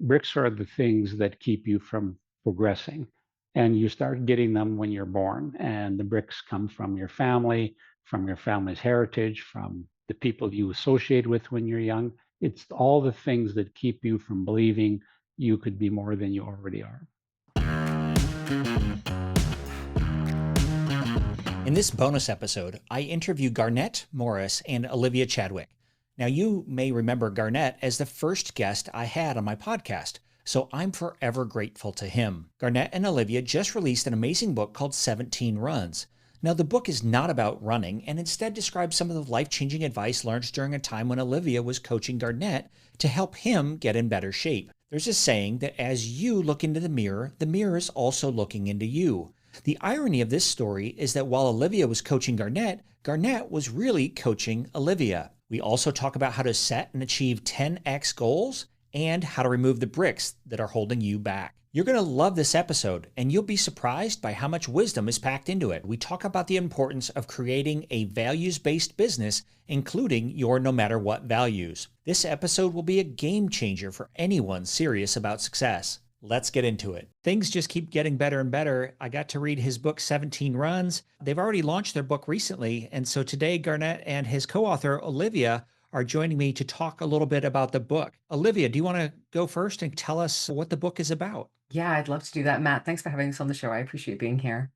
bricks are the things that keep you from progressing. And you start getting them when you're born. And the bricks come from your family's heritage, from the people you associate with when you're young. It's all the things that keep you from believing you could be more than you already are. In this bonus episode, I interview Garnet Morris and Olivia Chadwick. Now, you may remember Garnet as the first guest I had on my podcast, so I'm forever grateful to him. Garnet and Olivia just released an amazing book called 17 Runs. Now, the book is not about running and instead describes some of the life changing advice learned during a time when Olivia was coaching Garnet to help him get in better shape. There's a saying that as you look into the mirror is also looking into you. The irony of this story is that while Olivia was coaching Garnet, Garnet was really coaching Olivia. We also talk about how to set and achieve 10x goals and how to remove the bricks that are holding you back. You're going to love this episode, and you'll be surprised by how much wisdom is packed into it. We talk about the importance of creating a values-based business, including your no matter what values. This episode will be a game changer for anyone serious about success. Let's get into it. Things just keep getting better and better. I got to read his book, 17 Runs. They've already launched their book recently. And so today, Garnet and his co author, Olivia, are joining me to talk a little bit about the book. Olivia, do you want to go first and tell us what the book is about? Yeah, I'd love to do that, Matt. Thanks for having us on the show. I appreciate being here.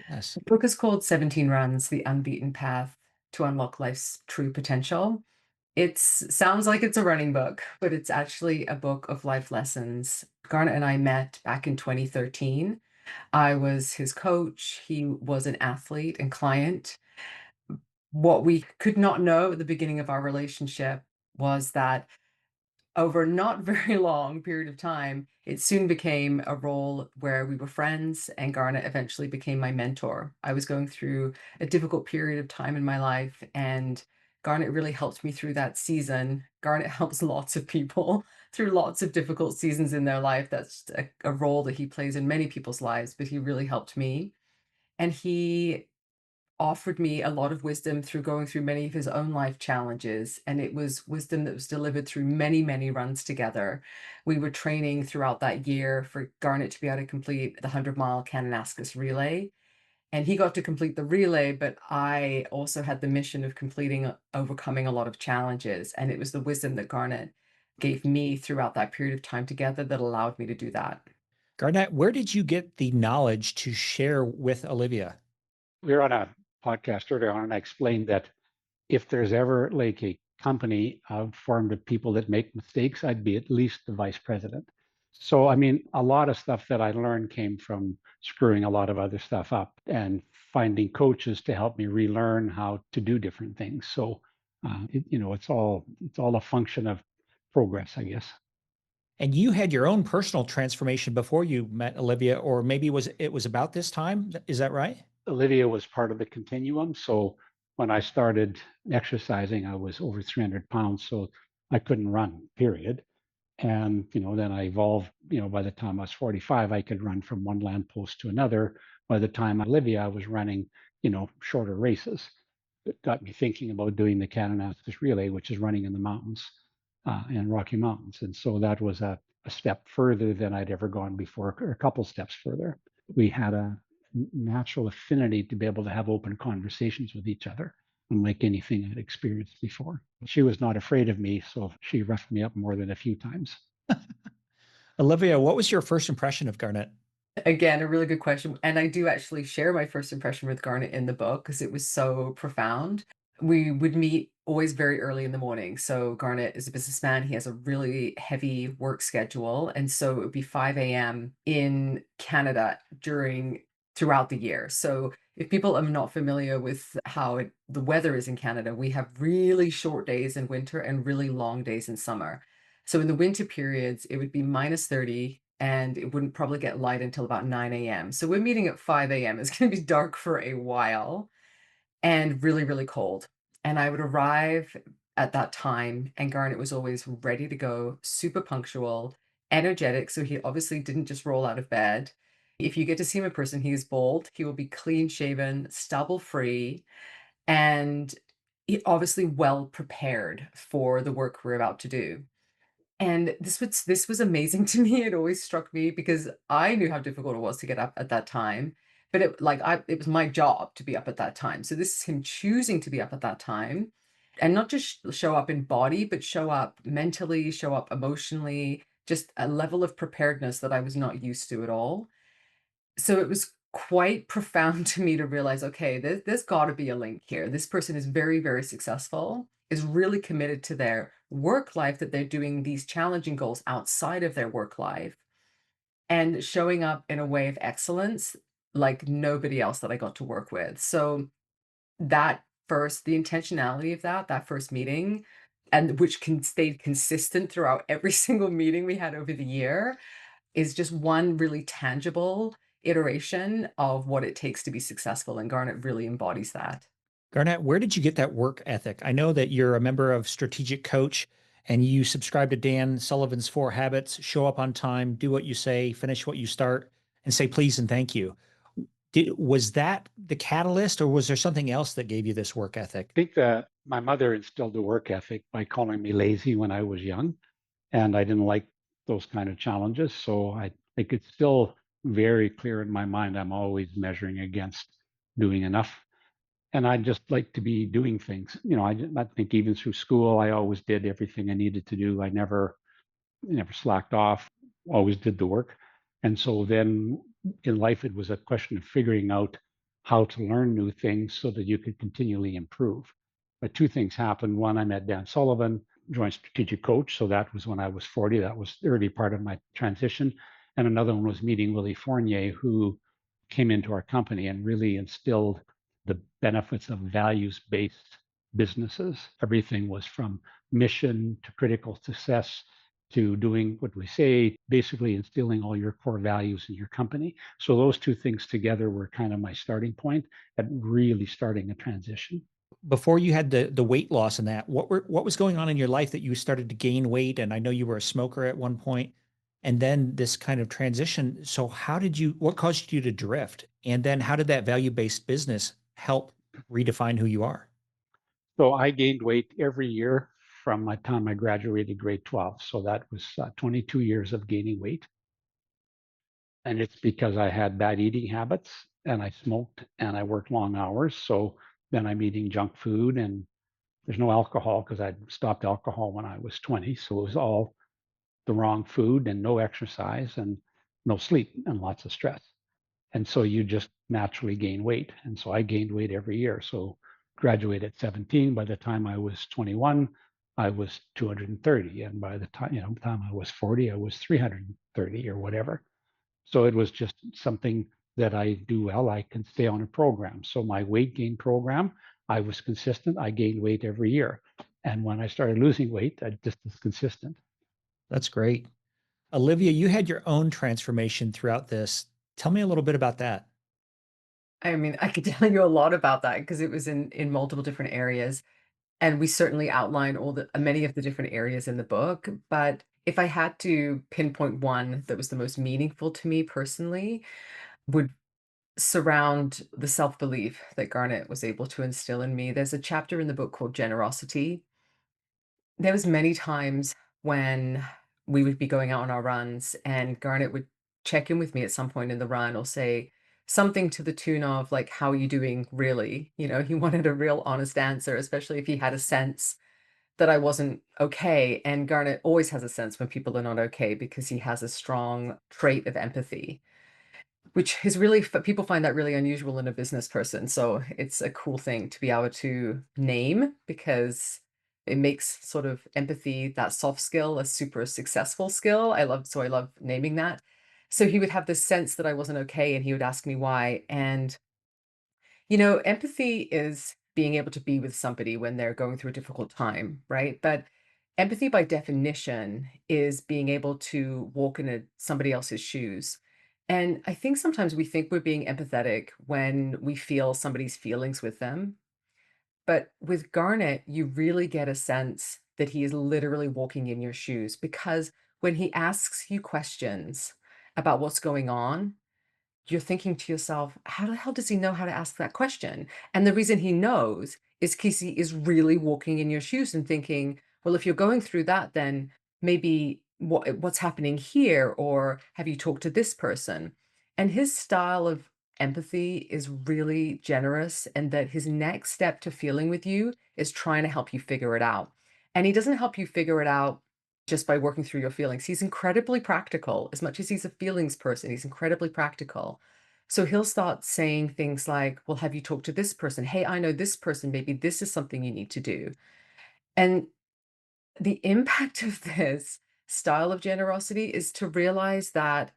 Yes. The book is called 17 Runs: The Unbeaten Path to Unlock Life's True Potential. It sounds like it's a running book, but it's actually a book of life lessons. Garnet and I met back in 2013. I was his coach. He was an athlete and client. What we could not know at the beginning of our relationship was that over a not very long period of time, it soon became a role where we were friends, and Garnet eventually became my mentor. I was going through a difficult period of time in my life, and Garnet really helped me through that season. Garnet helps lots of people through lots of difficult seasons in their life. That's a role that he plays in many people's lives, but he really helped me. And he offered me a lot of wisdom through going through many of his own life challenges. And it was wisdom that was delivered through many, many runs together. We were training throughout that year for Garnet to be able to complete the 100-mile Kananaskis relay. And he got to complete the relay, but I also had the mission of overcoming a lot of challenges. And it was the wisdom that Garnet gave me throughout that period of time together that allowed me to do that. Garnet, where did you get the knowledge to share with Olivia? We were on a podcast earlier on, and I explained that if there's ever like a company formed of people that make mistakes, I'd be at least the vice president. So, I mean, a lot of stuff that I learned came from screwing a lot of other stuff up and finding coaches to help me relearn how to do different things. So, it's all a function of progress, I guess. And you had your own personal transformation before you met Olivia, or maybe it was about this time. Is that right? Olivia was part of the continuum. So when I started exercising, I was over 300 pounds, so I couldn't run, period. And then I evolved. By the time I was 45, I could run from one lamppost to another. By the time Olivia, I was running, shorter races. It got me thinking about doing the Kananaskis Relay, which is running in the mountains and Rocky Mountains. And so that was a step further than I'd ever gone before, or a couple steps further. We had a natural affinity to be able to have open conversations with each other, unlike anything I'd experienced before. She was not afraid of me, so she roughed me up more than a few times. Olivia, what was your first impression of Garnet? Again, a really good question. And I do actually share my first impression with Garnet in the book because it was so profound. We would meet always very early in the morning. So Garnet is a businessman. He has a really heavy work schedule. And so it would be 5 a.m. in Canada throughout the year. So if people are not familiar with how the weather is in Canada, we have really short days in winter and really long days in summer. So in the winter periods, it would be minus 30 and it wouldn't probably get light until about 9 a.m. So we're meeting at 5 a.m. It's going to be dark for a while and really, really cold. And I would arrive at that time, and Garnet was always ready to go, super punctual, energetic. So he obviously didn't just roll out of bed. If you get to see him in person, he is bald. He will be clean shaven, stubble free, and obviously well prepared for the work we're about to do. And this was amazing to me. It always struck me because I knew how difficult it was to get up at that time, but it was my job to be up at that time. So this is him choosing to be up at that time and not just show up in body, but show up mentally, show up emotionally, just a level of preparedness that I was not used to at all. So it was quite profound to me to realize, okay, there's got to be a link here. This person is very, very successful, is really committed to their work life, that they're doing these challenging goals outside of their work life and showing up in a way of excellence like nobody else that I got to work with. So the intentionality of that first meeting, and which stayed consistent throughout every single meeting we had over the year, is just one really tangible iteration of what it takes to be successful, and Garnet really embodies that. Garnett, where did you get that work ethic? I know that you're a member of Strategic Coach and you subscribe to Dan Sullivan's 4 Habits: show up on time, do what you say, finish what you start, and say please and thank you. Was that the catalyst, or was there something else that gave you this work ethic? I think that my mother instilled the work ethic by calling me lazy when I was young, and I didn't like those kind of challenges. So I think it's still very clear in my mind. I'm always measuring against doing enough, and I just like to be doing things. I think even through school, I always did everything I needed to do. I never slacked off, always did the work. And so then in life, it was a question of figuring out how to learn new things so that you could continually improve. But two things happened. One, I met Dan Sullivan, joined Strategic Coach. So that was when I was 40. That was the early part of my transition. And another one was meeting Willie Fournier, who came into our company and really instilled the benefits of values based businesses. Everything was from mission to critical success to doing what we say, basically instilling all your core values in your company. So those two things together were kind of my starting point at really starting a transition. Before you had the weight loss and that, what was going on in your life that you started to gain weight? And I know you were a smoker at one point, and then this kind of transition. So what caused you to drift? And then how did that value-based business help redefine who you are? So I gained weight every year from my time I graduated grade 12. So that was 22 years of gaining weight. And it's because I had bad eating habits and I smoked and I worked long hours. So then I'm eating junk food, and there's no alcohol because I'd stopped alcohol when I was 20. So it was all the wrong food and no exercise and no sleep and lots of stress. And so you just naturally gain weight. And so I gained weight every year. So graduated at 17. By the time I was 21, I was 230. And by the time I was 40, I was 330 or whatever. So it was just something that I do well. I can stay on a program. So my weight gain program, I was consistent. I gained weight every year. And when I started losing weight, I just was consistent. That's great. Olivia, you had your own transformation throughout this. Tell me a little bit about that. I mean, I could tell you a lot about that because it was in multiple different areas, and we certainly outline all the many of the different areas in the book. But if I had to pinpoint one that was the most meaningful to me personally, would surround the self-belief that Garnet was able to instill in me. There's a chapter in the book called Generosity. There was many times when we would be going out on our runs and Garnet would check in with me at some point in the run or say something to the tune of like, "How are you doing really?" He wanted a real honest answer, especially if he had a sense that I wasn't okay. And Garnet always has a sense when people are not okay because he has a strong trait of empathy, which is really people find that really unusual in a business person. So it's a cool thing to be able to name because it makes sort of empathy, that soft skill, a super successful skill. I love naming that. So he would have this sense that I wasn't okay and he would ask me why. And empathy is being able to be with somebody when they're going through a difficult time, right? But empathy by definition is being able to walk in somebody else's shoes. And I think sometimes we think we're being empathetic when we feel somebody's feelings with them. But with Garnet, you really get a sense that he is literally walking in your shoes because when he asks you questions about what's going on, you're thinking to yourself, how the hell does he know how to ask that question? And the reason he knows is because he is really walking in your shoes and thinking, well, if you're going through that, then maybe what's happening here, or have you talked to this person? And his style of empathy is really generous, and that his next step to feeling with you is trying to help you figure it out. And he doesn't help you figure it out just by working through your feelings. He's incredibly practical. As much as he's a feelings person, he's incredibly practical. So he'll start saying things like, well, have you talked to this person? Hey, I know this person. Maybe this is something you need to do. And the impact of this style of generosity is to realize that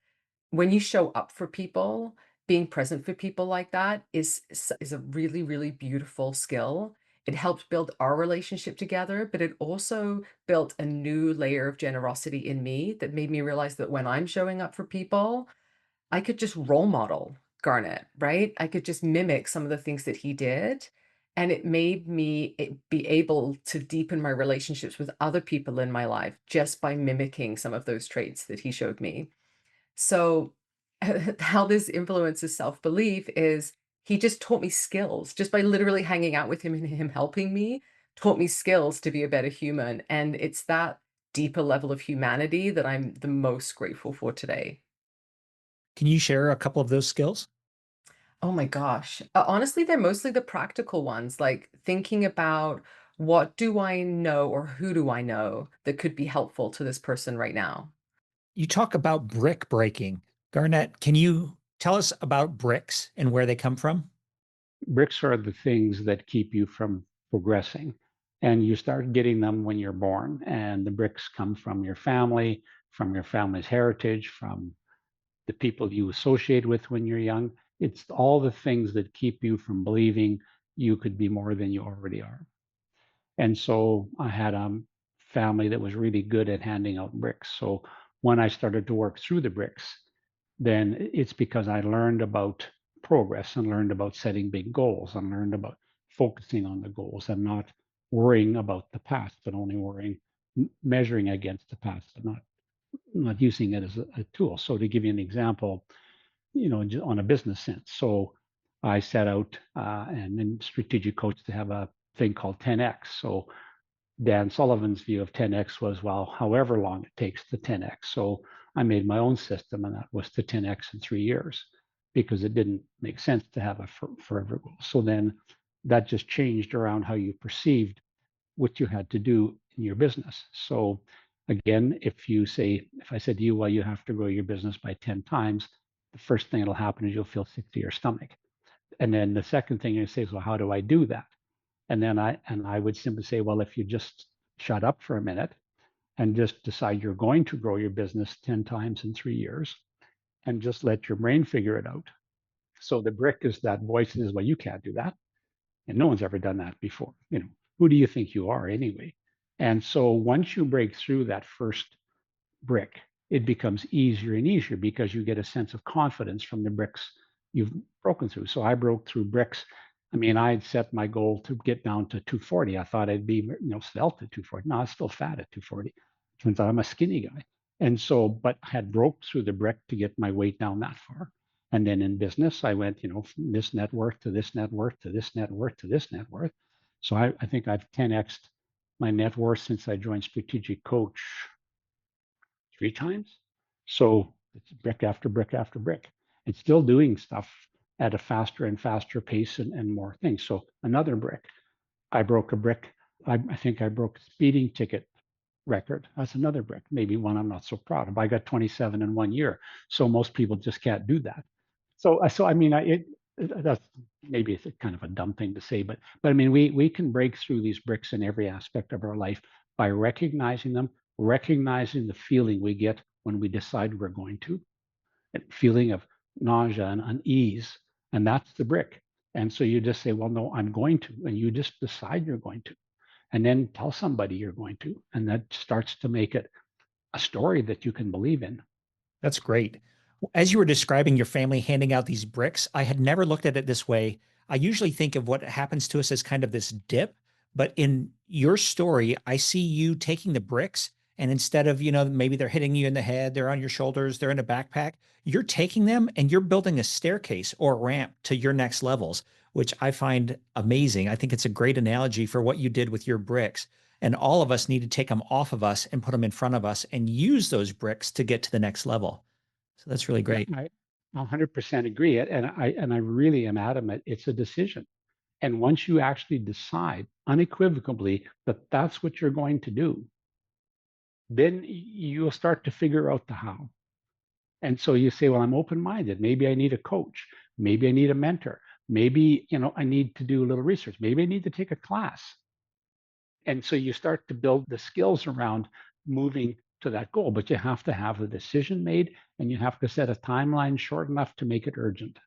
when you show up for people, being present for people like that is a really, really beautiful skill. It helped build our relationship together, but it also built a new layer of generosity in me that made me realize that when I'm showing up for people, I could just role model Garnet, right? I could just mimic some of the things that he did. And it made me be able to deepen my relationships with other people in my life just by mimicking some of those traits that he showed me. So, how this influences self belief is he just taught me skills just by literally hanging out with him and him helping me, taught me skills to be a better human. And it's that deeper level of humanity that I'm the most grateful for today. Can you share a couple of those skills? Oh my gosh. Honestly, they're mostly the practical ones, like thinking about what do I know or who do I know that could be helpful to this person right now? You talk about brick breaking. Garnett, can you tell us about bricks and where they come from? Bricks are the things that keep you from progressing. And you start getting them when you're born. And the bricks come from your family's heritage, from the people you associate with when you're young. It's all the things that keep you from believing you could be more than you already are. And so I had a family that was really good at handing out bricks. So when I started to work through the bricks, then it's because I learned about progress and learned about setting big goals and learned about focusing on the goals and not worrying about the past, but only measuring against the past and not using it as a tool. So to give you an example, on a business sense. So I set out and then strategic coach to have a thing called 10x. So Dan Sullivan's view of 10x was, well, however long it takes to 10x. So I made my own system, and that was to 10x in 3 years because it didn't make sense to have a forever goal. So then that just changed around how you perceived what you had to do in your business. So again, if I said to you, well, you have to grow your business by 10 times, the first thing that'll happen is you'll feel sick to your stomach. And then the second thing you say is, well, how do I do that? And I would simply say, well, if you just shut up for a minute and just decide you're going to grow your business 10 times in 3 years and just let your brain figure it out. So the brick is that voice that says, well, you can't do that. And no one's ever done that before. Who do you think you are anyway? And so once you break through that first brick, it becomes easier and easier because you get a sense of confidence from the bricks you've broken through. So I broke through bricks. I mean, I had set my goal to get down to 240. I thought I'd be, svelte at 240. No, I was still fat at 240. Turns out I'm a skinny guy. And so, but I had broke through the brick to get my weight down that far. And then in business, I went, from this net worth to this net worth to this net worth to this net worth. So I think I've 10x'd my net worth since I joined Strategic Coach 3 times. So it's brick after brick after brick. It's still doing stuff at a faster and faster pace and more things. So another brick. I broke a brick. I think I broke a speeding ticket record. That's another brick, maybe one I'm not so proud of. I got 27 in 1 year. So most people just can't do that. So I mean, that's maybe it's kind of a dumb thing to say, but I mean, we can break through these bricks in every aspect of our life by recognizing them, recognizing the feeling we get when we decide we're going to, a feeling of nausea and unease, and that's the brick. And so you just say, well, no, I'm going to, and you just decide you're going to, and then tell somebody you're going to, and that starts to make it a story that you can believe in. That's great. As you were describing your family handing out these bricks, I had never looked at it this way. I usually think of what happens to us as kind of this dip, but in your story, I see you taking the bricks and instead of, maybe they're hitting you in the head, they're on your shoulders, they're in a backpack, you're taking them and you're building a staircase or a ramp to your next levels, which I find amazing. I think it's a great analogy for what you did with your bricks. And all of us need to take them off of us and put them in front of us and use those bricks to get to the next level. So that's really Yeah, great. I 100% agree. And I really am adamant. It's a decision. And once you actually decide unequivocally that that's what you're going to do, then you'll start to figure out the how. And so you say, well, I'm open-minded. Maybe I need a coach. Maybe I need a mentor. Maybe, I need to do a little research. Maybe I need to take a class. And so you start to build the skills around moving to that goal, but you have to have the decision made and you have to set a timeline short enough to make it urgent.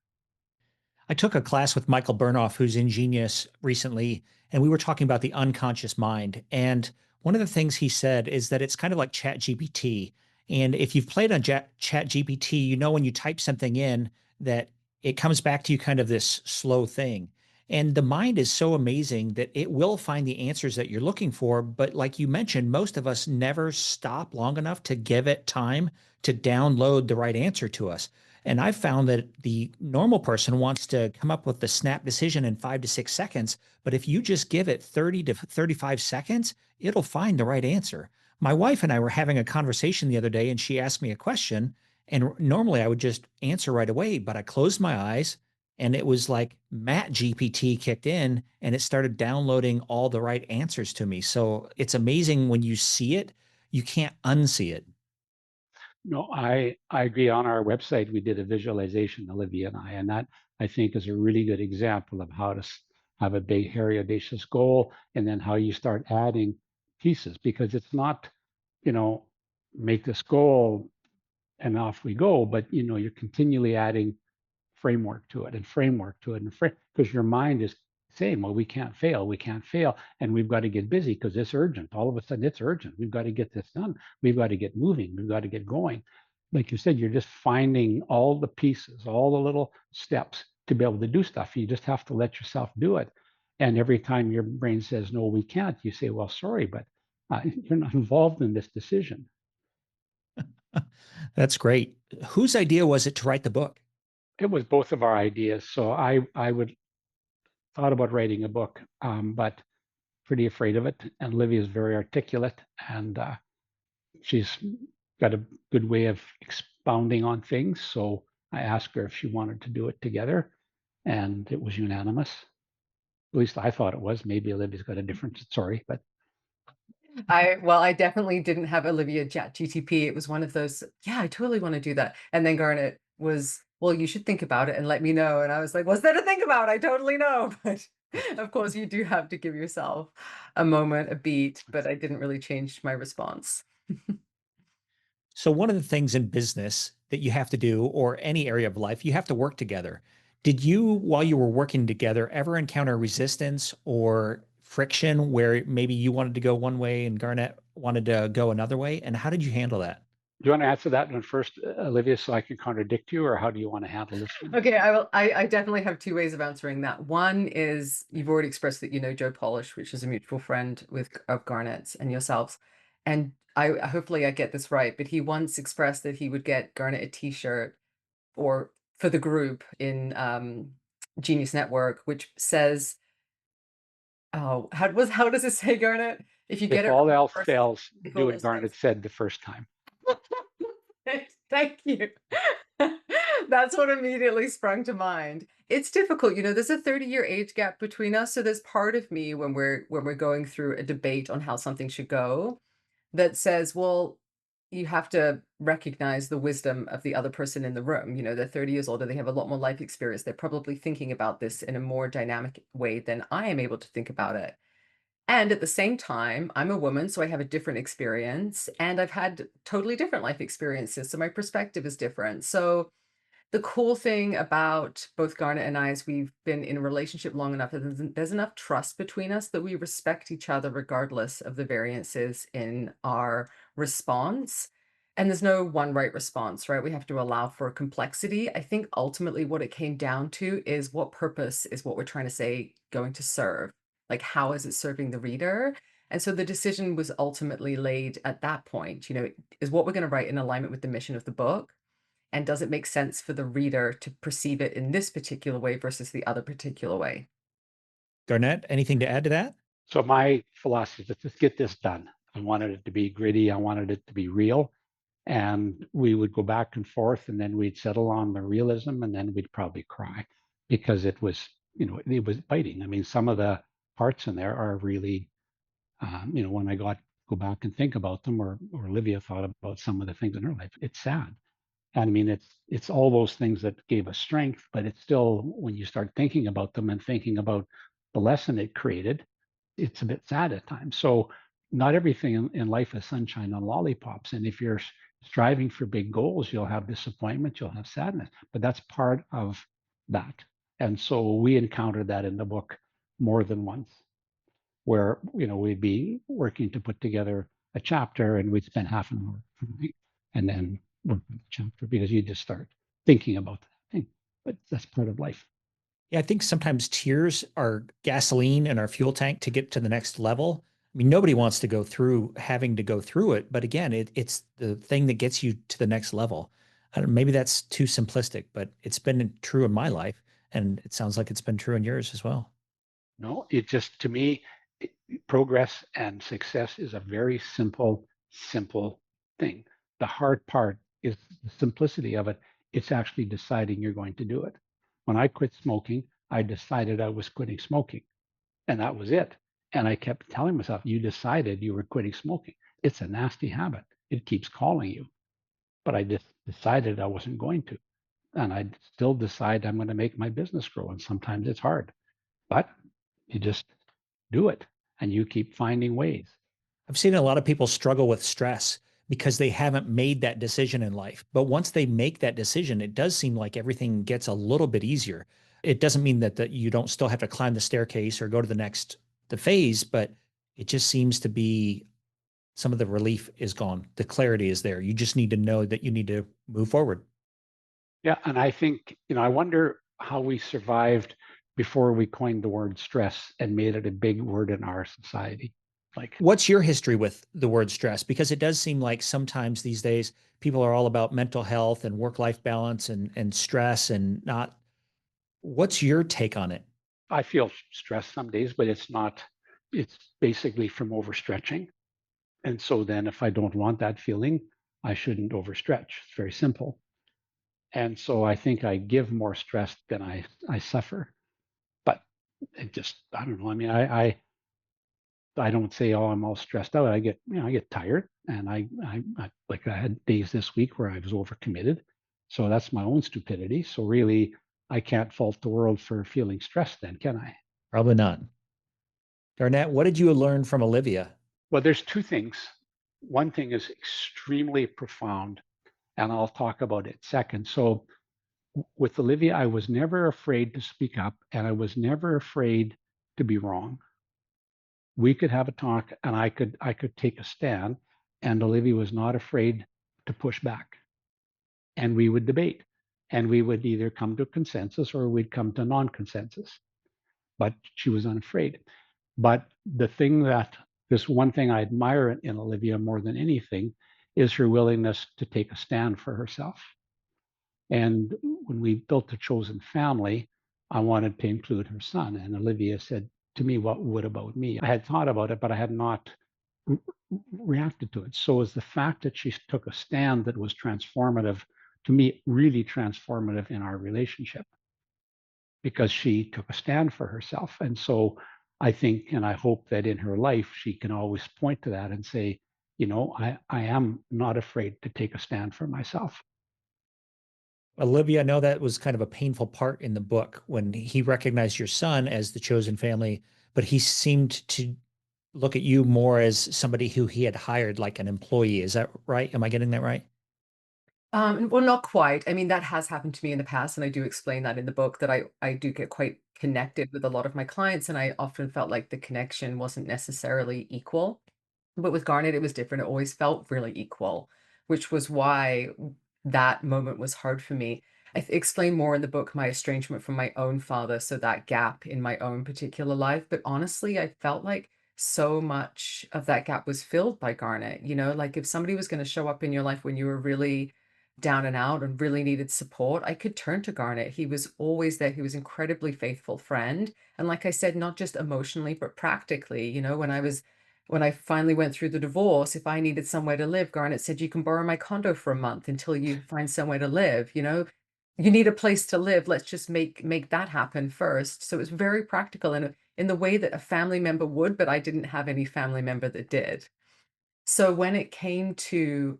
I took a class with Michael Burnoff, who's in Genius recently, and we were talking about the unconscious mind. And one of the things he said is that it's kind of like Chat GPT. And if you've played on Chat GPT, you know when you type something in that it comes back to you kind of this slow thing. And the mind is so amazing that it will find the answers that you're looking for. But like you mentioned, most of us never stop long enough to give it time to download the right answer to us. And I've found that the normal person wants to come up with the snap decision in 5 to 6 seconds. But if you just give it 30 to 35 seconds, it'll find the right answer. My wife and I were having a conversation the other day, and she asked me a question. And normally I would just answer right away, but I closed my eyes and it was like Matt GPT kicked in and it started downloading all the right answers to me. So it's amazing when you see it, you can't unsee it. No, I agree. On our website, we did a visualization, Olivia and and that I think is a really good example of how to have a big, hairy, audacious goal, and then how you start adding pieces because it's not, you know, make this goal and off we go, but you're continually adding framework to it and framework to it and because your mind is saying, well, we can't fail, and we've got to get busy because it's urgent. All of a sudden, it's urgent. We've got to get this done. We've got to get moving. We've got to get going. Like you said, you're just finding all the pieces, all the little steps to be able to do stuff. You just have to let yourself do it. And every time your brain says, no, we can't, you say, well, sorry, but you're not involved in this decision. That's great. Whose idea was it to write the book? It was both of our ideas. So I would thought about writing a book, but pretty afraid of it. And Olivia is very articulate, and she's got a good way of expounding on things. So I asked her if she wanted to do it together, and it was unanimous. At least I thought it was. Maybe Olivia's got a different story, but I definitely didn't have Olivia chat GTP. It was one of those, yeah, I totally want to do that. And then Garnet was, well, you should think about it and let me know. And I was like, what's there to think about? I totally know. But of course, you do have to give yourself a moment, a beat, but I didn't really change my response. So, one of the things in business that you have to do, or any area of life, you have to work together. Did you, while you were working together, ever encounter resistance or friction where maybe you wanted to go one way and Garnet wanted to go another way? And how did you handle that? do you want to answer that one first, Olivia, so I can contradict you, or how do you want to handle this one? Okay, I will. I definitely have two ways of answering that. One is you've already expressed that you know Joe Polish, which is a mutual friend with of Garnet's and yourselves. And I hopefully I get this right, but he once expressed that he would get Garnet a T-shirt or for the group in Genius Network, which says, "Oh, how does it say, Garnet? If you get If it all right else first, fails, if do all what else fails." Garnet said the first time. Thank you. That's what immediately sprung to mind. It's difficult, there's a 30-year age gap between us, so there's part of me when we're going through a debate on how something should go that says, well, you have to recognize the wisdom of the other person in the room. They're 30 years older, they have a lot more life experience. They're probably thinking about this in a more dynamic way than I am able to think about it. And at the same time, I'm a woman, so I have a different experience, and I've had totally different life experiences, so my perspective is different. So the cool thing about both Garnet and I is we've been in a relationship long enough that there's enough trust between us that we respect each other regardless of the variances in our response. And there's no one right response, right? We have to allow for complexity. I think ultimately what it came down to is what purpose is what we're trying to say going to serve? Like, how is it serving the reader? And so the decision was ultimately laid at that point, is what we're going to write in alignment with the mission of the book? And does it make sense for the reader to perceive it in this particular way versus the other particular way? Garnet, anything to add to that? So my philosophy is let's just get this done. I wanted it to be gritty. I wanted it to be real. And we would go back and forth, and then we'd settle on the realism, and then we'd probably cry because it was, it was biting. I mean, some of the parts in there are really, when I go back and think about them, or Olivia thought about some of the things in her life, it's sad. And I mean, it's all those things that gave us strength, but it's still, when you start thinking about them and thinking about the lesson it created, it's a bit sad at times. So not everything in life is sunshine and lollipops. And if you're striving for big goals, you'll have disappointment, you'll have sadness, but that's part of that. And so we encountered that in the book more than once, where we'd be working to put together a chapter, and we'd spend half an hour and then work on the chapter, because you just start thinking about that thing. But that's part of life. Yeah, I think sometimes tears are gasoline in our fuel tank to get to the next level. I mean, nobody wants to go through having to go through it, but again, it's the thing that gets you to the next level. I don't, maybe that's too simplistic, but it's been true in my life, and it sounds like it's been true in yours as well. No, it just, to me, progress and success is a very simple thing. The hard part is the simplicity of it. It's actually deciding you're going to do it. When I quit smoking, I decided I was quitting smoking, and that was it. And I kept telling myself, you decided you were quitting smoking. It's a nasty habit. It keeps calling you. But I just decided I wasn't going to. And I still decide I'm going to make my business grow. And sometimes it's hard, but you just do it, and you keep finding ways. I've seen a lot of people struggle with stress because they haven't made that decision in life. But once they make that decision, it does seem like everything gets a little bit easier. It doesn't mean that you don't still have to climb the staircase or go to the phase, but it just seems to be some of the relief is gone. The clarity is there. You just need to know that you need to move forward. Yeah, and I think, I wonder how we survived before we coined the word stress and made it a big word in our society. Like, What's your history with the word stress? Because it does seem like sometimes these days people are all about mental health and work-life balance and stress and not. What's your take on it? I feel stressed some days, but it's basically from overstretching. And so then if I don't want that feeling, I shouldn't overstretch. It's very simple. And so I think I give more stress than I suffer. But it just, I don't know. I mean, I don't say, oh, I'm all stressed out. I get tired, and I like, I had days this week where I was overcommitted. So that's my own stupidity. So really, I can't fault the world for feeling stressed then, can I? Probably not. Garnett, what did you learn from Olivia? Well, there's two things. One thing is extremely profound, and I'll talk about it second. So with Olivia, I was never afraid to speak up, and I was never afraid to be wrong. We could have a talk, and I could take a stand, and Olivia was not afraid to push back, and we would debate, and we would either come to a consensus or we'd come to non-consensus, but she was unafraid. But the thing that this one thing I admire in Olivia more than anything is her willingness to take a stand for herself. And when we built the chosen family, I wanted to include her son. And Olivia said to me, what about me? I had thought about it, but I had not re- reacted to it. So is the fact that she took a stand that was transformative, to me, really transformative in our relationship, because she took a stand for herself. And so I think, and I hope that in her life, she can always point to that and say, I am not afraid to take a stand for myself. Olivia, I know that was kind of a painful part in the book when he recognized your son as the chosen family, but he seemed to look at you more as somebody who he had hired like an employee. Is that right? Am I getting that right? Well, not quite. I mean, that has happened to me in the past, and I do explain that in the book that I do get quite connected with a lot of my clients, and I often felt like the connection wasn't necessarily equal. But with Garnet, it was different. It always felt really equal, which was why that moment was hard for me. Explain more in the book my estrangement from my own father, so that gap in my own particular life. But honestly, I felt like so much of that gap was filled by Garnet. Like if somebody was going to show up in your life when you were really down and out and really needed support, I could turn to Garnet. He was always there. He was incredibly faithful friend. And like I said, not just emotionally, but practically, when I finally went through the divorce, if I needed somewhere to live, Garnet said, you can borrow my condo for a month until you find somewhere to live, you need a place to live. Let's just make that happen first. So it was very practical in the way that a family member would, but I didn't have any family member that did. So when it came to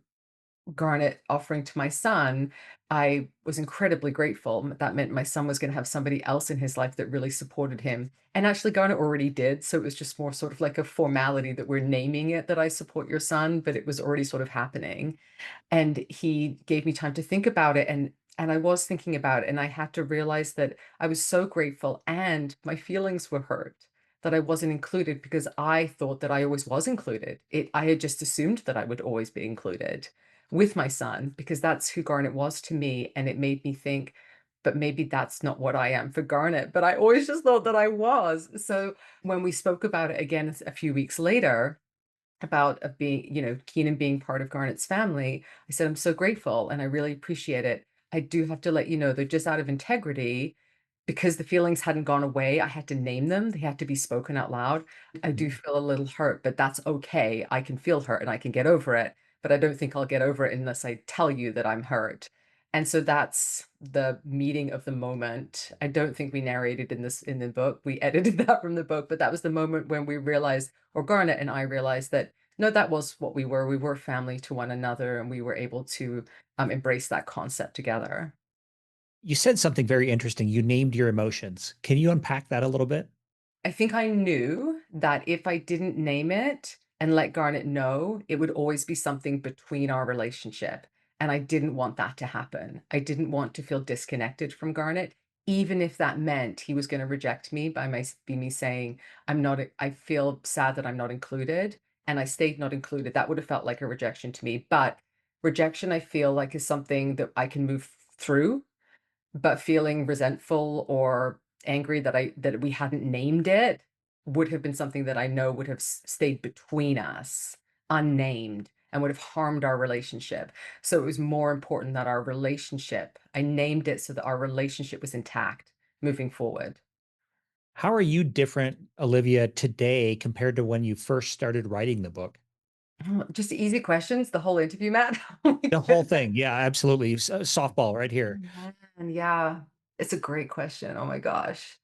Garnet offering to my son, I was incredibly grateful. That meant my son was going to have somebody else in his life that really supported him. And actually, Garnet already did. So it was just more sort of like a formality that we're naming it that I support your son, but it was already sort of happening. And he gave me time to think about it, and I was thinking about it, and I had to realize that I was so grateful and my feelings were hurt that I wasn't included because I thought that I always was included. I had just assumed that I would always be included with my son because that's who Garnet was to me, and it made me think, but maybe that's not what I am for Garnet, but I always just thought that I was. So when we spoke about it again a few weeks later, about of being, Keenan being part of Garnet's family, I said, "I'm so grateful and I really appreciate it. I do have to let you know that just out of integrity, because the feelings hadn't gone away, I had to name them. They had to be spoken out loud. I do feel a little hurt, but that's okay. I can feel hurt and I can get over it, but I don't think I'll get over it unless I tell you that I'm hurt." And so that's the meeting of the moment. I don't think we narrated in the book. We edited that from the book, but that was the moment when we realized, or Garnet and I realized that no, that was what we were. We were family to one another, and we were able to embrace that concept together. You said something very interesting. You named your emotions. Can you unpack that a little bit? I think I knew that if I didn't name it and let Garnet know, it would always be something between our relationship. And I didn't want that to happen. I didn't want to feel disconnected from Garnet, even if that meant he was going to reject me by me saying, I feel sad that I'm not included. And I stayed not included. That would have felt like a rejection to me. But rejection, I feel like, is something that I can move through, but feeling resentful or angry that we hadn't named it would have been something that I know would have stayed between us, unnamed, and would have harmed our relationship. So it was more important that our relationship, I named it so that our relationship was intact moving forward. How are you different, Olivia, today compared to when you first started writing the book? Just easy questions, the whole interview, Matt. Oh my The whole goodness. thing. Yeah, absolutely. Softball right here. Man, yeah. It's a great question. Oh my gosh.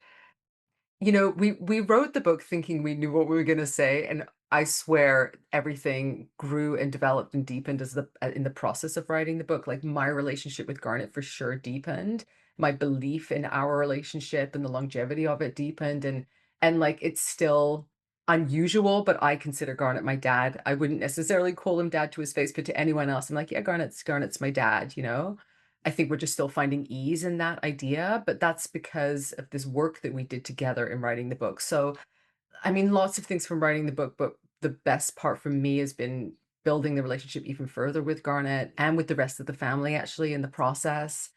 We wrote the book thinking we knew what we were gonna say, and I swear everything grew and developed and deepened in the process of writing the book. Like, my relationship with Garnet for sure deepened. My belief in our relationship and the longevity of it deepened, and, like, it's still unusual, but I consider Garnet my dad. I wouldn't necessarily call him dad to his face, but to anyone else, I'm like, "Yeah, Garnet's my dad," you know? I think we're just still finding ease in that idea, but that's because of this work that we did together in writing the book. So, I mean, lots of things from writing the book, but the best part for me has been building the relationship even further with Garnet and with the rest of the family, actually, in the process,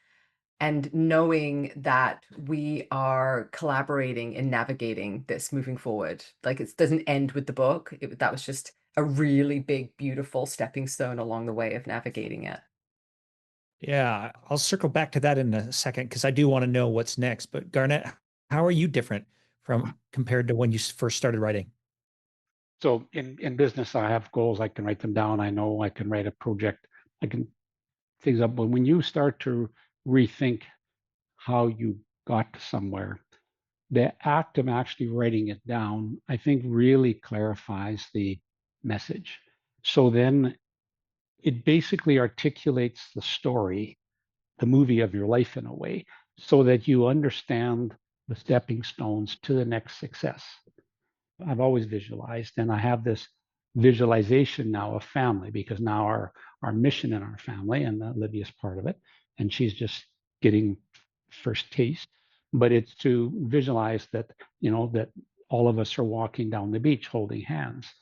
and knowing that we are collaborating in navigating this moving forward. Like, it doesn't end with the book. That was just a really big, beautiful stepping stone along the way of navigating it. Yeah, I'll circle back to that in a second because I do want to know what's next. But Garnett, how are you different from compared to when you first started writing? So in business, I have goals. I can write them down. I know I can write a project. I can things up. But when you start to rethink how you got to somewhere, the act of actually writing it down, I think, really clarifies the message. So then it basically articulates the story, the movie of your life in a way, so that you understand the stepping stones to the next success. I've always visualized, and I have this visualization now of family because now our mission in our family, and Olivia's part of it, and she's just getting first taste. But it's to visualize that that all of us are walking down the beach holding hands,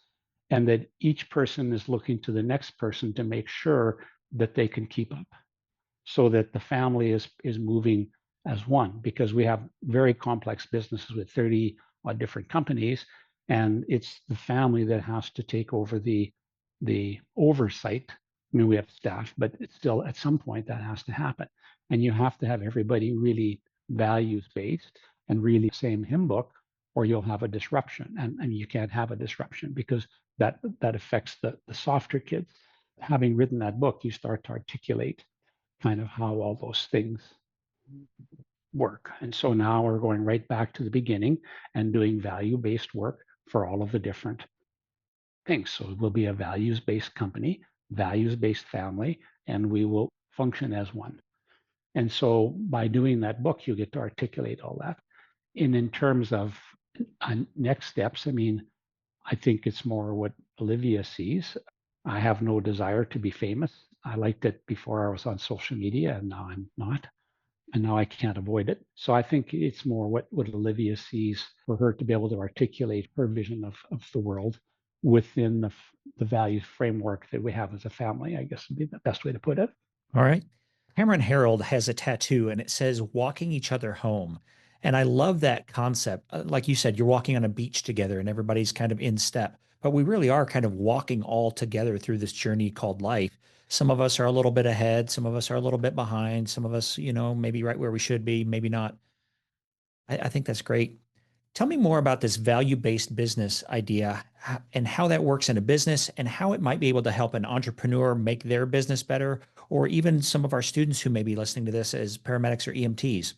and that each person is looking to the next person to make sure that they can keep up so that the family is moving as one because we have very complex businesses with 30 different companies, and it's the family that has to take over the oversight I mean, we have staff, but it's still at some point that has to happen. And you have to have everybody really values based and really same hymn book, or you'll have a disruption. And you can't have a disruption because that affects the softer kids. Having written that book, you start to articulate kind of how all those things work. And so now we're going right back to the beginning and doing value-based work for all of the different things. So we'll be a values-based company, values-based family, and we will function as one. And so by doing that book, you get to articulate all that. And in terms of next steps, I mean, I think it's more what Olivia sees. I have no desire to be famous. I liked it before I was on social media, and now I'm not. And now I can't avoid it. So I think it's more what Olivia sees for her to be able to articulate her vision of the world within the value framework that we have as a family, I guess would be the best way to put it. All right. Cameron Harold has a tattoo and it says walking each other home. And I love that concept. Like you said, you're walking on a beach together and everybody's kind of in step, but we really are kind of walking all together through this journey called life. Some of us are a little bit ahead, some of us are a little bit behind, some of us, maybe right where we should be, maybe not. I think that's great. Tell me more about this value-based business idea and how that works in a business and how it might be able to help an entrepreneur make their business better, or even some of our students who may be listening to this as paramedics or EMTs.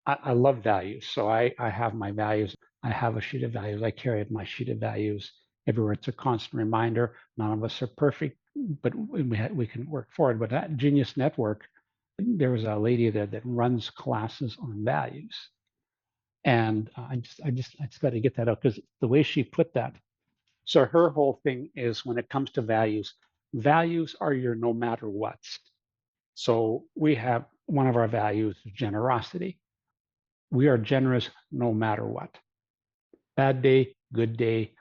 I love values. So I have my values. I have a sheet of values. I carry my sheet of values everywhere. It's a constant reminder. None of us are perfect, but we can work forward. But at Genius Network, there was a lady there that runs classes on values. And I just got to get that out because the way she put that. So her whole thing is when it comes to values, values are your no matter what. So we have one of our values is generosity. We are generous no matter what. Bad day, good day,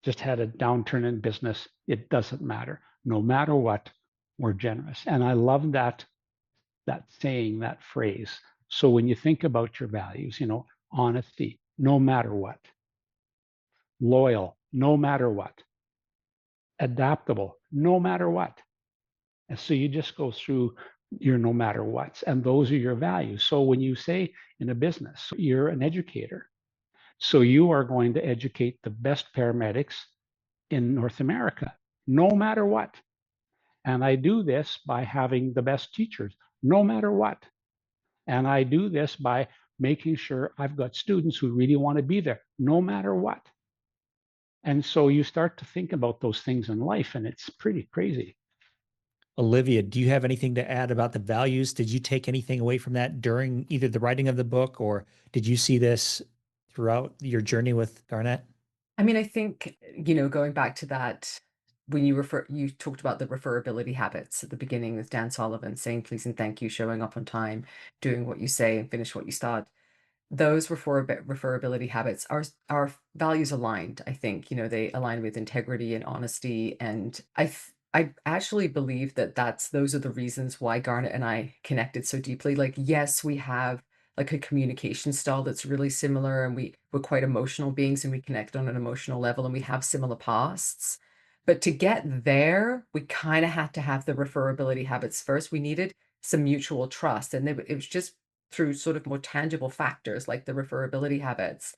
just had a downturn in business. It doesn't matter. No matter what, we're generous. And I love that saying, that phrase. So when you think about your values, honesty, no matter what, loyal, no matter what, adaptable, no matter what. And so you just go through your no matter what's, and those are your values. So when you say in a business, you're an educator. So you are going to educate the best paramedics in North America, no matter what. And I do this by having the best teachers, no matter what. And I do this by making sure I've got students who really want to be there, no matter what. And so you start to think about those things in life, and it's pretty crazy. Olivia, do you have anything to add about the values? Did you take anything away from that during either the writing of the book or did you see this throughout your journey with Garnet? I mean, I think, going back to that, when you talked about the referability habits at the beginning with Dan Sullivan saying please and thank you, showing up on time, doing what you say and finish what you start. Those referability habits are values aligned. I think, they align with integrity and honesty. And I actually believe that those are the reasons why Garnet and I connected so deeply. Like, yes, we have like a communication style that's really similar, and we're quite emotional beings and we connect on an emotional level and we have similar pasts. But to get there, we kind of had to have the referability habits first. We needed some mutual trust. And it was just through sort of more tangible factors like the referability habits.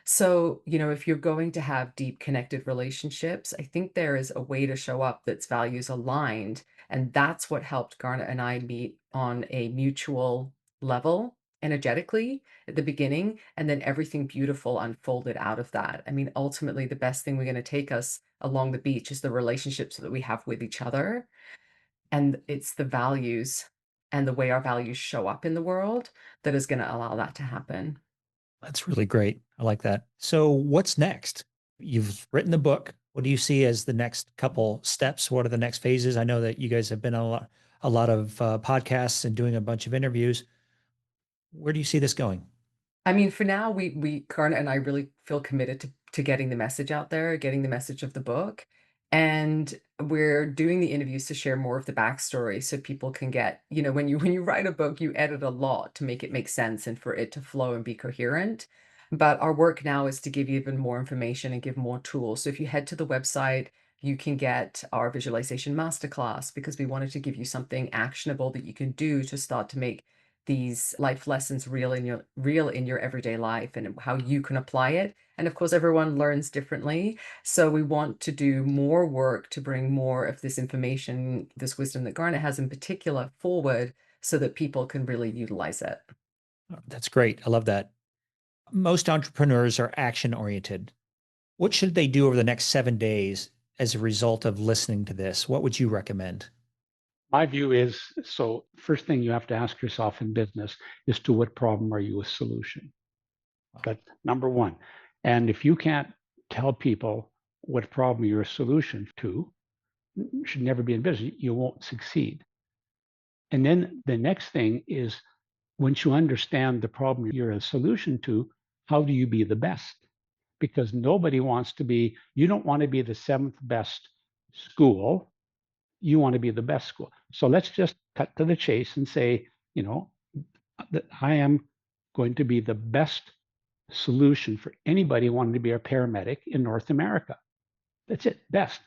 So, if you're going to have deep connected relationships, I think there is a way to show up that's values aligned. And that's what helped Garnet and I meet on a mutual level energetically at the beginning. And then everything beautiful unfolded out of that. I mean, ultimately, the best thing we're going to take us along the beach is the relationships that we have with each other. And it's the values and the way our values show up in the world that is going to allow that to happen. That's really great. I like that. So, what's next? You've written the book. What do you see as the next couple steps? What are the next phases? I know that you guys have been on a lot of podcasts and doing a bunch of interviews. Where do you see this going? I mean, for now, we Garnet and I really feel committed to getting the message out there, getting the message of the book. And we're doing the interviews to share more of the backstory so people can get, when you write a book, you edit a lot to make it make sense and for it to flow and be coherent. But our work now is to give you even more information and give more tools. So if you head to the website, You can get our visualization masterclass because we wanted to give you something actionable that you can do to start to make these life lessons real in your everyday life and how you can apply it. And of course, everyone learns differently. So we want to do more work to bring more of this information, this wisdom that Garnet has in particular, forward so that people can really utilize it. That's great. I love that. Most entrepreneurs are action oriented. What should they do over the next 7 days as a result of listening to this? What would you recommend? My view is, so first thing you have to ask yourself in business is, to what problem are you a solution? That's number one. And if you can't tell people what problem you're a solution to, you should never be in business. You won't succeed. And then the next thing is, once you understand the problem you're a solution to, how do you be the best? Because nobody wants to be, you don't want to be the seventh best school. You want to be the best school. So let's just cut to the chase and say, that I am going to be the best solution for anybody wanting to be a paramedic in North America. That's it, best,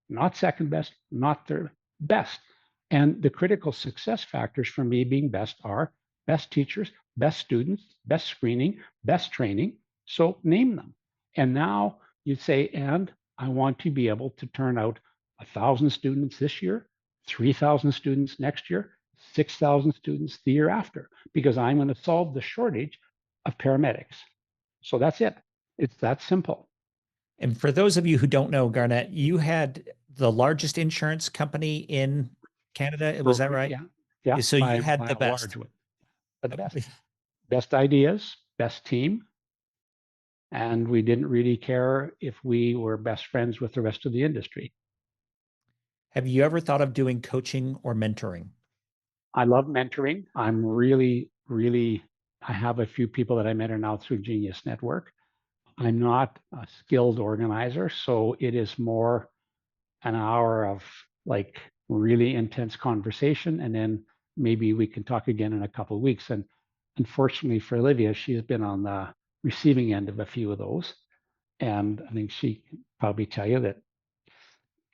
not second best, not third, best. And the critical success factors for me being best are best teachers, best students, best screening, best training. So name them. And now you say, and I want to be able to turn out 1,000 students this year, 3,000 students next year, 6,000 students the year after, because I'm going to solve the shortage of paramedics. So that's it. It's that simple. And for those of you who don't know, Garnet, you had the largest insurance company in Canada. Was that right? Yeah, yeah, So you had by the a best. large one. But best ideas, best team, and we didn't really care if we were best friends with the rest of the industry. Have you ever thought of doing coaching or mentoring? I love mentoring. I'm really, I have a few people that I mentor now through Genius Network. I'm not a skilled organizer, so it is more an hour of like really intense conversation, and then maybe we can talk again in a couple of weeks. And unfortunately for Olivia, she's been on the receiving end of a few of those, and I think she can probably tell you that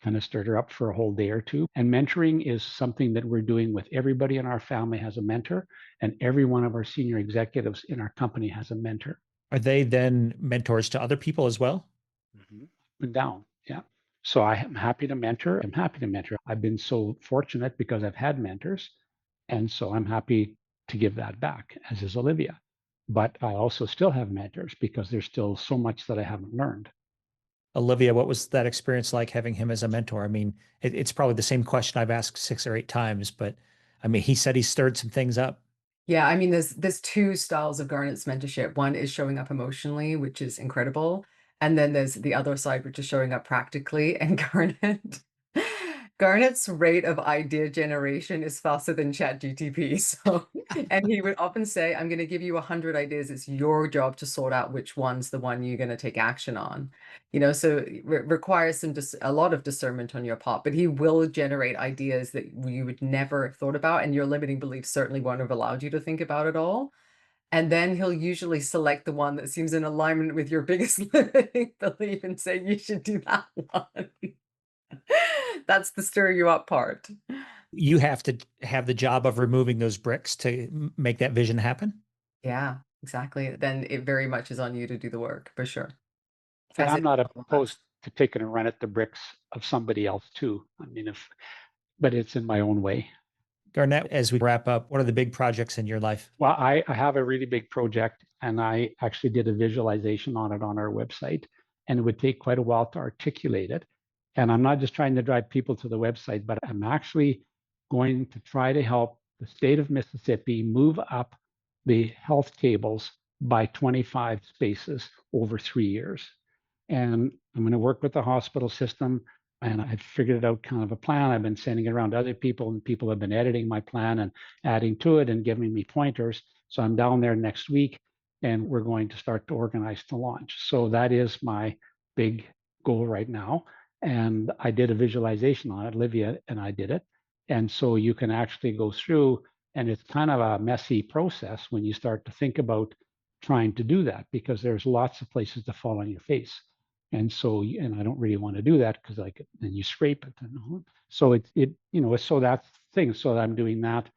kind of stirred her up for a whole day or two. And mentoring is something that we're doing with everybody in our family has a mentor, and every one of our senior executives in our company has a mentor. Are they then mentors to other people as well? Mm-hmm. Up and down, yeah. So I am happy to mentor. I'm happy to mentor. I've been so fortunate because I've had mentors, and so I'm happy to give that back, as is Olivia. But I also still have mentors because there's still so much that I haven't learned. Olivia, what was that experience like having him as a mentor? I mean, it's probably the same question I've asked 6 or 8 times, but I mean, he said he stirred some things up. Yeah, I mean, there's two styles of Garnet's mentorship. One is showing up emotionally, which is incredible, and then there's the other side, which is showing up practically. And Garnet's rate of idea generation is faster than ChatGTP. So, and he would often say, "I'm going to give you 100 ideas. It's your job to sort out which one's the one you're going to take action on." So it requires a lot of discernment on your part, but he will generate ideas that you would never have thought about, and your limiting beliefs certainly won't have allowed you to think about it all. And then he'll usually select the one that seems in alignment with your biggest limiting belief and say, you should do that one. That's the stir you up part. You have to have the job of removing those bricks to make that vision happen. Yeah, exactly. Then it very much is on you to do the work, for sure. And As I'm it not all of us. opposed to taking a run at the bricks of somebody else too. I mean, but it's in my own way. Garnet, as we wrap up, what are the big projects in your life? Well, I have a really big project, and I actually did a visualization on it on our website, and it would take quite a while to articulate it. And I'm not just trying to drive people to the website, but I'm actually going to try to help the state of Mississippi move up the health tables by 25 spaces over 3 years. And I'm going to work with the hospital system, and I've figured it out kind of a plan. I've been sending it around to other people, and people have been editing my plan and adding to it and giving me pointers. So I'm down there next week, and we're going to start to organize the launch. So that is my big goal right now. And I did a visualization on it, Olivia and I did it. And so you can actually go through, and it's kind of a messy process when you start to think about trying to do that, because there's lots of places to fall on your face. And so, and I don't really want to do that because like then you scrape it. So so that's the thing. So I'm doing that.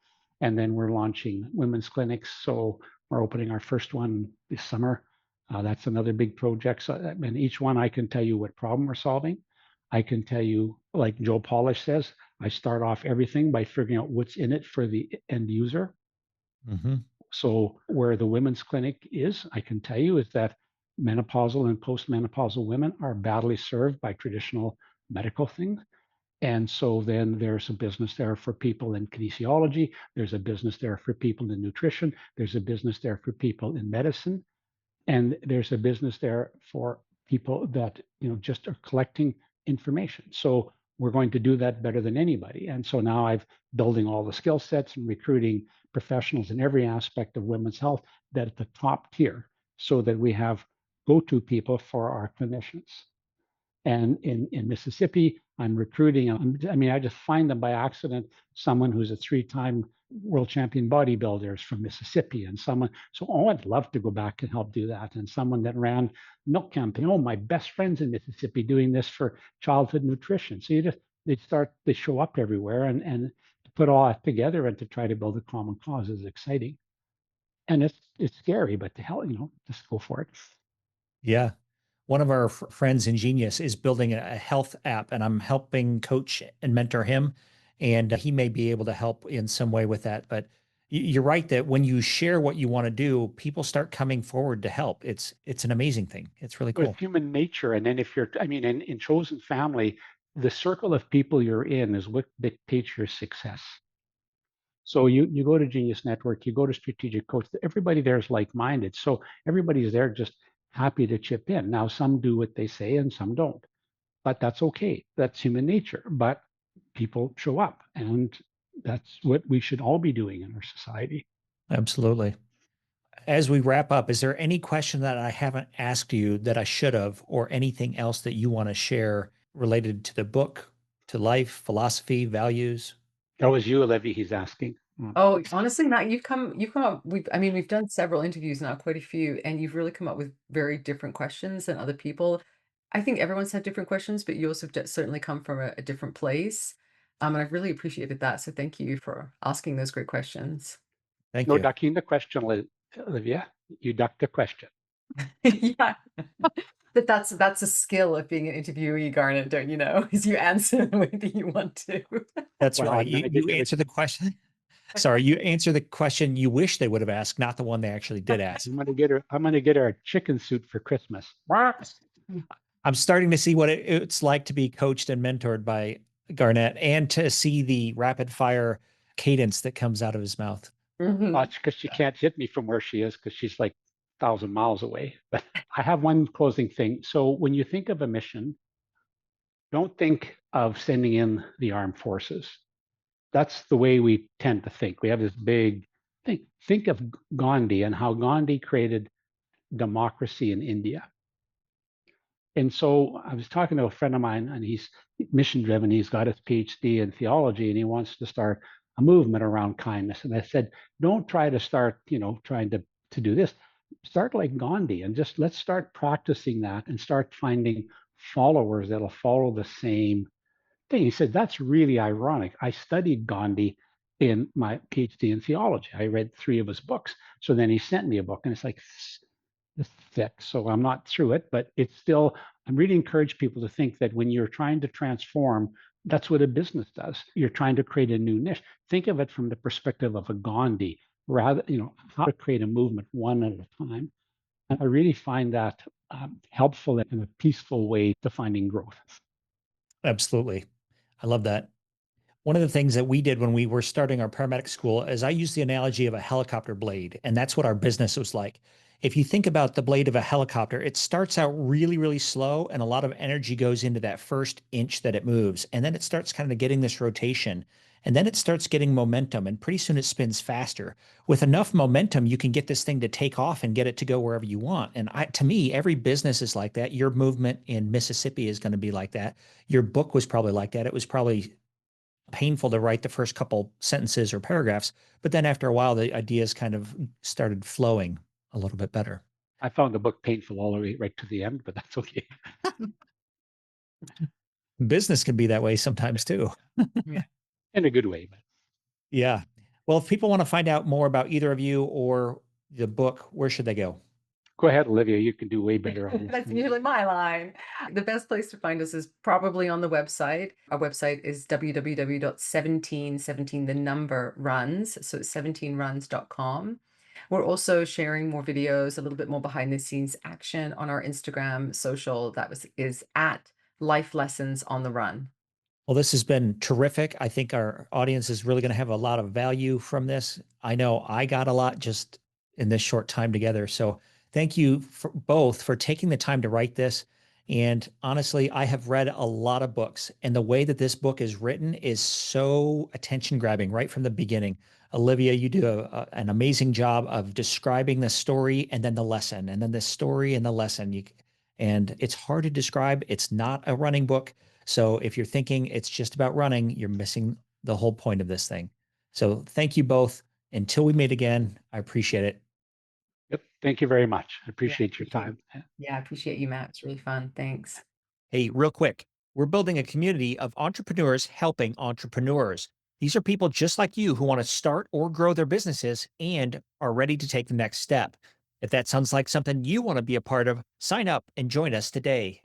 And then we're launching women's clinics. So we're opening our first one this summer. That's another big project. So, and each one I can tell you what problem we're solving. I can tell you, like Joe Polish says, I start off everything by figuring out what's in it for the end user. Mm-hmm. So where the women's clinic is, I can tell you, is that menopausal and postmenopausal women are badly served by traditional medical things. And so then there's a business there for people in kinesiology. There's a business there for people in nutrition. There's a business there for people in medicine. And there's a business there for people that just are collecting information. So we're going to do that better than anybody. And so now I'm building all the skill sets and recruiting professionals in every aspect of women's health that at the top tier, so that we have go-to people for our clinicians. And in Mississippi, I'm recruiting. I mean, I just find them by accident. Someone who's a 3-time world champion bodybuilder is from Mississippi, and someone. So, oh, I'd love to go back and help do that. And someone that ran milk campaign. Oh, my best friend's in Mississippi doing this for childhood nutrition. So they show up everywhere, and to put all that together and to try to build a common cause is exciting. And it's scary, but to hell, just go for it. Yeah. One of our friends in Genius is building a health app, and I'm helping coach and mentor him. And he may be able to help in some way with that. But you're right that when you share what you want to do, people start coming forward to help. It's an amazing thing. It's really With cool. human nature. And then if you're, I mean, in chosen family, the circle of people you're in is what dictates your success. So you go to Genius Network, you go to Strategic Coach, everybody there is like-minded. So everybody's there just happy to chip in. Now, some do what they say and some don't, but that's okay. That's human nature. But people show up, and that's what we should all be doing in our society. Absolutely. As we wrap up, is there any question that I haven't asked you that I should have, or anything else that you want to share related to the book, to life, philosophy, values? That was you, Olivia, he's asking. Oh, honestly, not you've come up we've done several interviews now, quite a few, and you've really come up with very different questions than other people. I think everyone's had different questions, but you also certainly come from a different place. And I've really appreciated that. So thank you for asking those great questions. Thank No you. ducking the question, Olivia. You ducked the question. Yeah. But that's a skill of being an interviewee, Garnet, don't you know? Is you answer the way that you want to. That's Well, right. I'm going to You give it. answer the question. Sorry, you answer the question you wish they would have asked, not the one they actually did ask. I'm going to get her. I'm going to get her a chicken suit for Christmas. I'm starting to see what it's like to be coached and mentored by Garnet, and to see the rapid fire cadence that comes out of his mouth. Mhm. Because she can't hit me from where she is because she's like 1,000 miles away. But I have one closing thing. So when you think of a mission, don't think of sending in the armed forces. That's the way we tend to think. We have this big thing. Think of Gandhi and how Gandhi created democracy in India. And so I was talking to a friend of mine, and he's mission driven. He's got his PhD in theology, and he wants to start a movement around kindness. And I said, don't try to start, trying to do this. Start like Gandhi, and just let's start practicing that and start finding followers that'll follow the same thing. He said, that's really ironic. I studied Gandhi in my PhD in theology. I read 3 of his books. So then he sent me a book, and it's like this thick. So I'm not through it, but it's still, I'm really encourage people to think that when you're trying to transform, that's what a business does. You're trying to create a new niche. Think of it from the perspective of a Gandhi, rather, how to create a movement one at a time. And I really find that helpful and a peaceful way to finding growth. Absolutely. I love that. One of the things that we did when we were starting our paramedic school is I used the analogy of a helicopter blade, and that's what our business was like. If you think about the blade of a helicopter, it starts out really, really slow, and a lot of energy goes into that first inch that it moves. And then it starts kind of getting this rotation, and then it starts getting momentum, and pretty soon it spins faster. With enough momentum, you can get this thing to take off and get it to go wherever you want. And to me, every business is like that. Your movement in Mississippi is going to be like that. Your book was probably like that. It was probably painful to write the first couple sentences or paragraphs, but then after a while, the ideas kind of started flowing a little bit better. I found the book painful all the way right to the end, but that's okay. Business can be that way sometimes too. Yeah. In a good way. But Yeah. Well, if people want to find out more about either of you or the book, where should they go? go ahead, Olivia. You can do way better on this. That's usually my line. The best place to find us is probably on the website. Our website is www.1717, the number runs. So it's 17runs.com. We're also sharing more videos, a little bit more behind the scenes action on our Instagram social. Is at Life Lessons on the Run. Well, this has been terrific. I think our audience is really going to have a lot of value from this. I know I got a lot just in this short time together. So thank you for both for taking the time to write this. And honestly, I have read a lot of books, and the way that this book is written is so attention grabbing right from the beginning. Olivia, you do an amazing job of describing the story and then the lesson, and then the story and the lesson. And it's hard to describe. It's not a running book. So if you're thinking it's just about running, you're missing the whole point of this thing. So thank you both. Until we meet again, I appreciate it. Yep. Thank you very much. I Yeah, appreciate your time. Yeah, I appreciate you, Matt. It's really fun. Thanks. Hey, real quick, we're building a community of entrepreneurs helping entrepreneurs. These are people just like you who want to start or grow their businesses and are ready to take the next step. If that sounds like something you want to be a part of, sign up and join us today.